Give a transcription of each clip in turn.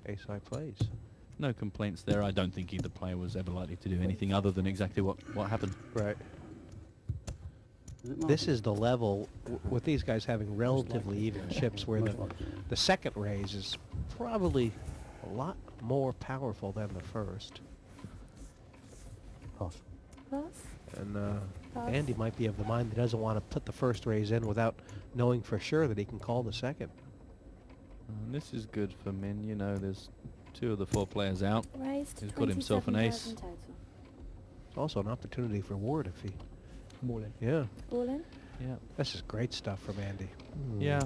ace-high plays. No complaints there. I don't think either player was ever likely to do anything other than exactly what happened. Right. This is the level, with these guys having relatively even chips, where the second raise is probably a lot more powerful than the first. Pass. Pass. And Andy might be of the mind that doesn't want to put the first raise in without knowing for sure that he can call the second. And this is good for Min. You know, there's 2 of the 4 players out. Raised. He's got himself an ace. It's also an opportunity for Ward if he... All in. Yeah. All in. Yeah. This is great stuff from Andy. Yeah.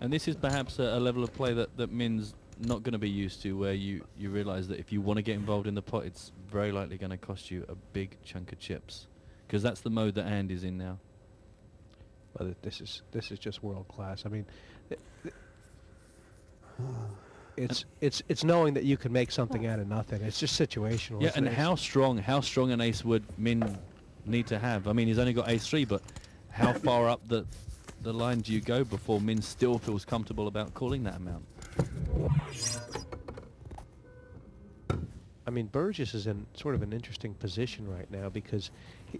And this is perhaps a level of play that Min's not going to be used to, where you realise that if you want to get involved in the pot, it's very likely going to cost you a big chunk of chips, because that's the mode that Andy's in now. But this is just world class. I mean, it's knowing that you can make something out of nothing. It's just situational. Yeah, and how strong an ace would Min need to have? I mean, he's only got ace-3, but how far up the line do you go before Min still feels comfortable about calling that amount? I mean, Burgess is in sort of an interesting position right now because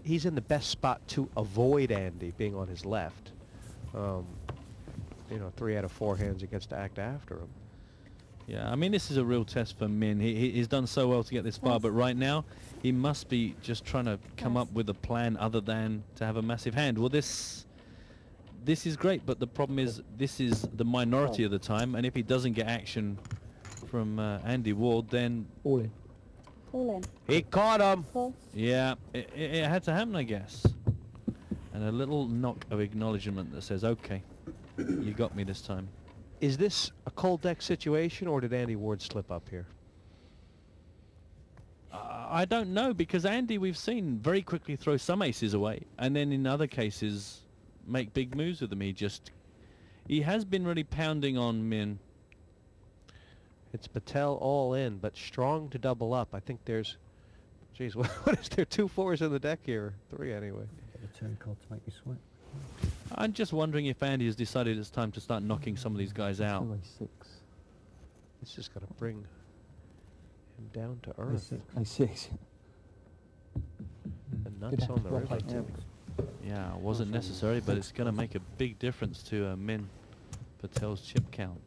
he's in the best spot to avoid Andy being on his left. You know, 3 out of 4 hands he gets to act after him. Yeah, I mean, this is a real test for Min. He's done so well to get this far, but right now he must be just trying to come up with a plan other than to have a massive hand. Well, this is great, but the problem is this is the minority of the time, and if he doesn't get action from Andy Ward, then... All in. All in. He caught him! False. Yeah, it had to happen, I guess. And a little knock of acknowledgement that says, okay, you got me this time. Is this a cold deck situation, or did Andy Ward slip up here? I don't know, because Andy, we've seen very quickly throw some aces away, and then in other cases make big moves with them. He has been really pounding on Min. It's Patel all in, but strong to double up. I think there's... Geez, what is there? 2 4s in the deck here? 3 anyway. A turn card to make you sweat. I'm just wondering if Andy has decided it's time to start knocking some of these guys out. A6. This is going to bring him down to earth. A6. And nuts on the river. Yeah, it wasn't necessary, but it's going to make a big difference to Min Patel's chip count.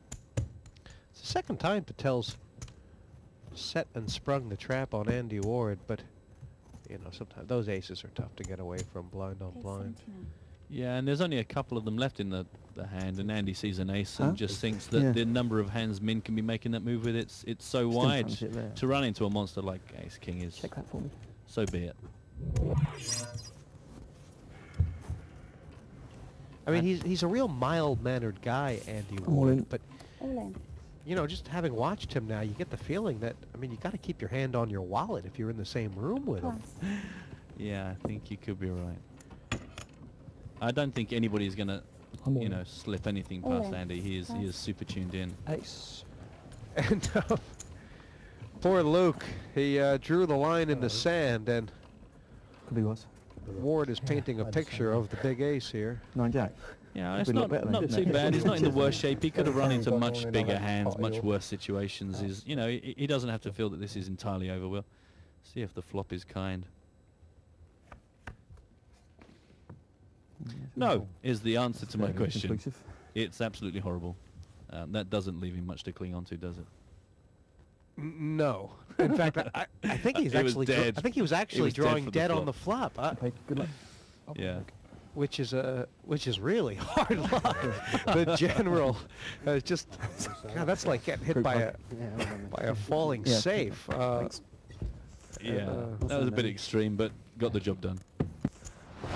It's the second time Patel's set and sprung the trap on Andy Ward, but you know, sometimes those aces are tough to get away from blind on blind. Yeah, and there's only a couple of them left in the hand, and Andy sees an ace and just thinks that the number of hands Min can be making that move with, it's so wide to run into a monster like Ace King is. Check that for me. So be it. I mean, he's a real mild-mannered guy, Andy Ward, but you know, just having watched him now, you get the feeling that, I mean, you got to keep your hand on your wallet if you're in the same room with him. Yeah, I think you could be right. I don't think anybody's going to, you know, slip anything past Andy. He is super tuned in. Ace. And poor Luke, he drew the line in the sand, and Could be worse. Ward is painting a picture of the big ace here. 9-jack. Yeah, it's not too bad. He's not in the worst shape. He could have run into much bigger hands, much worse situations. You know, he doesn't have to feel that this is entirely over. We'll see if the flop is kind. No, is the answer to my question. It's absolutely horrible. That doesn't leave him much to cling on to, does it? No. In fact, I think he's actually dead. I think he was actually drawing dead on the flop. Okay, good luck. Yeah. Which is really hard luck. The general just God, that's like getting hit by a falling safe. Yeah, that was a bit extreme, but got the job done.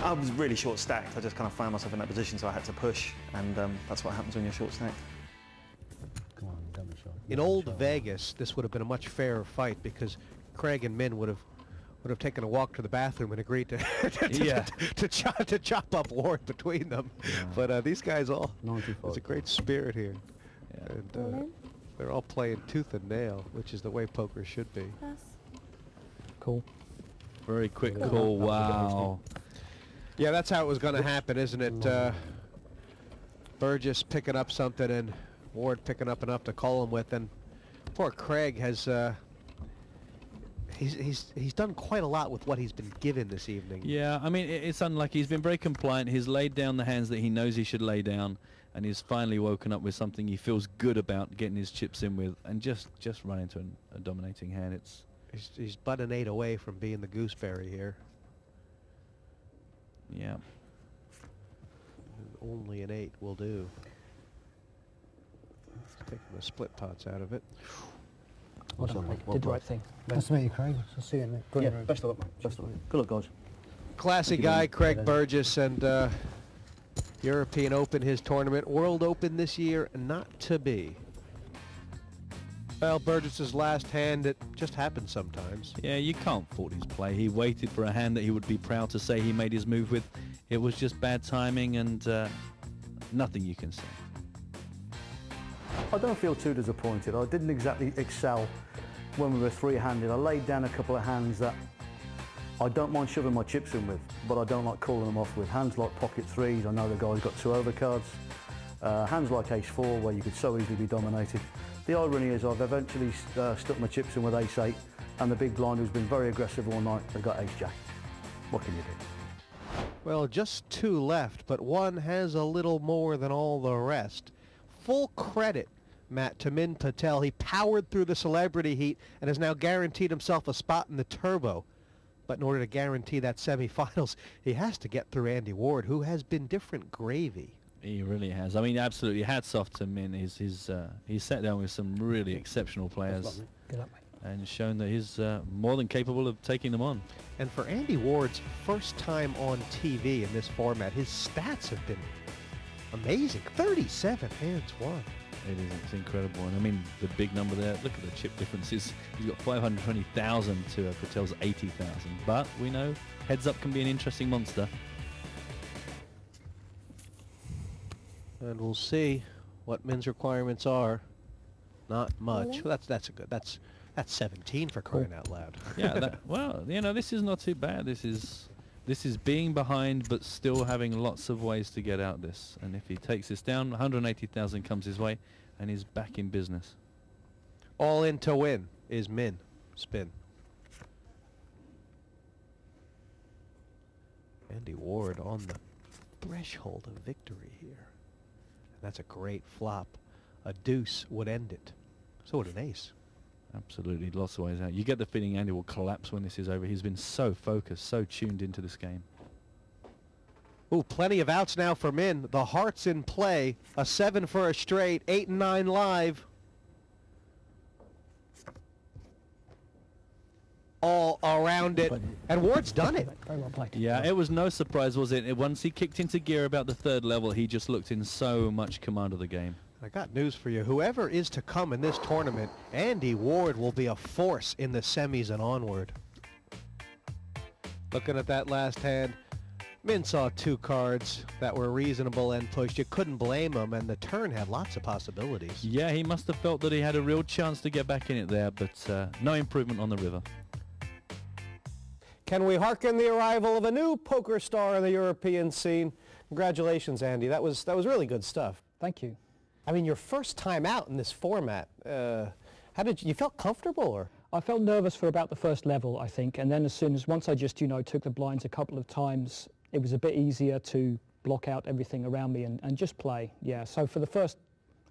I was really short stacked. I just kind of found myself in that position, so I had to push, and that's what happens when you're short stacked. In old Vegas, this would have been a much fairer fight because Craig and Min would have taken a walk to the bathroom and agreed to chop up Ward between them. Yeah. But these guys all, there's a great spirit here. Yeah. And they're all playing tooth and nail, which is the way poker should be. Cool. Very quick call, wow. Yeah, that's how it was going to happen, isn't it? Burgess picking up something and Ward picking up enough to call him with, and poor Craig has he's done quite a lot with what he's been given this evening. Yeah, I mean, it's unlucky. He's been very compliant. He's laid down the hands that he knows he should lay down, and he's finally woken up with something he feels good about getting his chips in with, and just run into a dominating hand. He's but an 8 away from being the gooseberry here. Yeah. Only an 8 will do. Taking the split pots out of it. Well done, mate. Did the right thing. Nice to meet you, Craig. I'll see you in the Yeah, best of luck, mate. Best of luck. Good luck, guys. Classy guy, Craig Burgess, and European Open, his tournament. World Open this year, not to be. Well, Burgess's last hand, it just happens sometimes. Yeah, you can't fault his play. He waited for a hand that he would be proud to say he made his move with. It was just bad timing and nothing you can say. I don't feel too disappointed. I didn't exactly excel when we were three-handed. I laid down a couple of hands that I don't mind shoving my chips in with, but I don't like calling them off with. Hands like pocket threes, I know the guy's got 2 overcards. Hands like ace-4, where you could so easily be dominated. The irony is I've eventually stuck my chips in with ace-8, and the big blind, who's been very aggressive all night, has got ace-jack. What can you do? Well, just 2 left, but one has a little more than all the rest. Full credit, Matt, to Min Patel. He powered through the celebrity heat and has now guaranteed himself a spot in the turbo. But in order to guarantee that semifinals, he has to get through Andy Ward, who has been different gravy. He really has. I mean, absolutely. Hats off to Min. He's sat down with some really exceptional players. Good luck, mate. And shown that he's more than capable of taking them on. And for Andy Ward's first time on TV in this format, his stats have been amazing. 37 hands won. It is. It's incredible. And I mean, the big number there, look at the chip differences. He's got 520,000 to Patel's 80,000. But we know heads up can be an interesting monster. And we'll see what Min's requirements are. Not much. Well, that's a good. That's 17 for crying out loud. Yeah. Well, you know, this is not too bad. This is being behind, but still having lots of ways to get out this. And if he takes this down, 180,000 comes his way, and he's back in business. All in to win is Min. Spin. Andy Ward on the threshold of victory here. And that's a great flop. A deuce would end it. So would an ace. Absolutely, lots of ways out. You get the feeling Andy will collapse when this is over. He's been so focused, so tuned into this game. Ooh, plenty of outs now for Min. The heart's in play. A 7 for a straight. 8 and 9 live. All around it. And Ward's done it. Very well played. Yeah, it was no surprise, was it? Once he kicked into gear about the 3rd level, he just looked in so much command of the game. I got news for you. Whoever is to come in this tournament, Andy Ward will be a force in the semis and onward. Looking at that last hand, Min saw 2 cards that were reasonable and pushed. You couldn't blame him, and the turn had lots of possibilities. Yeah, he must have felt that he had a real chance to get back in it there, but no improvement on the river. Can we hearken the arrival of a new poker star in the European scene? Congratulations, Andy. That was really good stuff. Thank you. I mean, your first time out in this format, how did you felt comfortable, or? I felt nervous for about the first level, I think, and then once I just, took the blinds a couple of times, it was a bit easier to block out everything around me and just play. Yeah, so for the first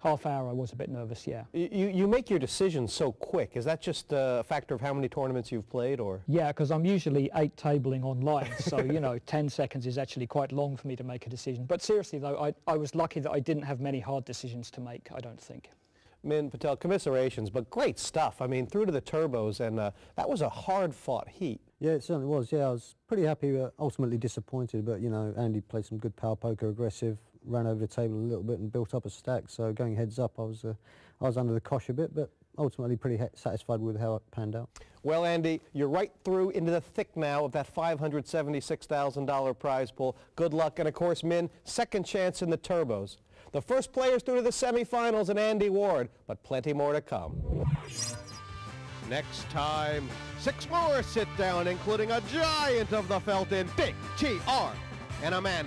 half hour I was a bit nervous, yeah. You make your decisions so quick. Is that just a factor of how many tournaments you've played, or? Yeah, because I'm usually 8 tabling online, so 10 seconds is actually quite long for me to make a decision. But seriously though, I was lucky that I didn't have many hard decisions to make, I don't think. Min Patel, commiserations, but great stuff. I mean, through to the turbos, and that was a hard-fought heat. Yeah, it certainly was. Yeah, I was pretty happy, ultimately disappointed, but, Andy played some good power poker, aggressive, ran over the table a little bit and built up a stack, so going heads up, I was under the cosh a bit, but ultimately pretty satisfied with how it panned out. Well, Andy, you're right through into the thick now of that $576,000 prize pool. Good luck, and of course, Min, second chance in the turbos. The first players through to the semifinals and Andy Ward, but plenty more to come. Next time, 6 more sit down, including a giant of the Felton, Big TR, and a man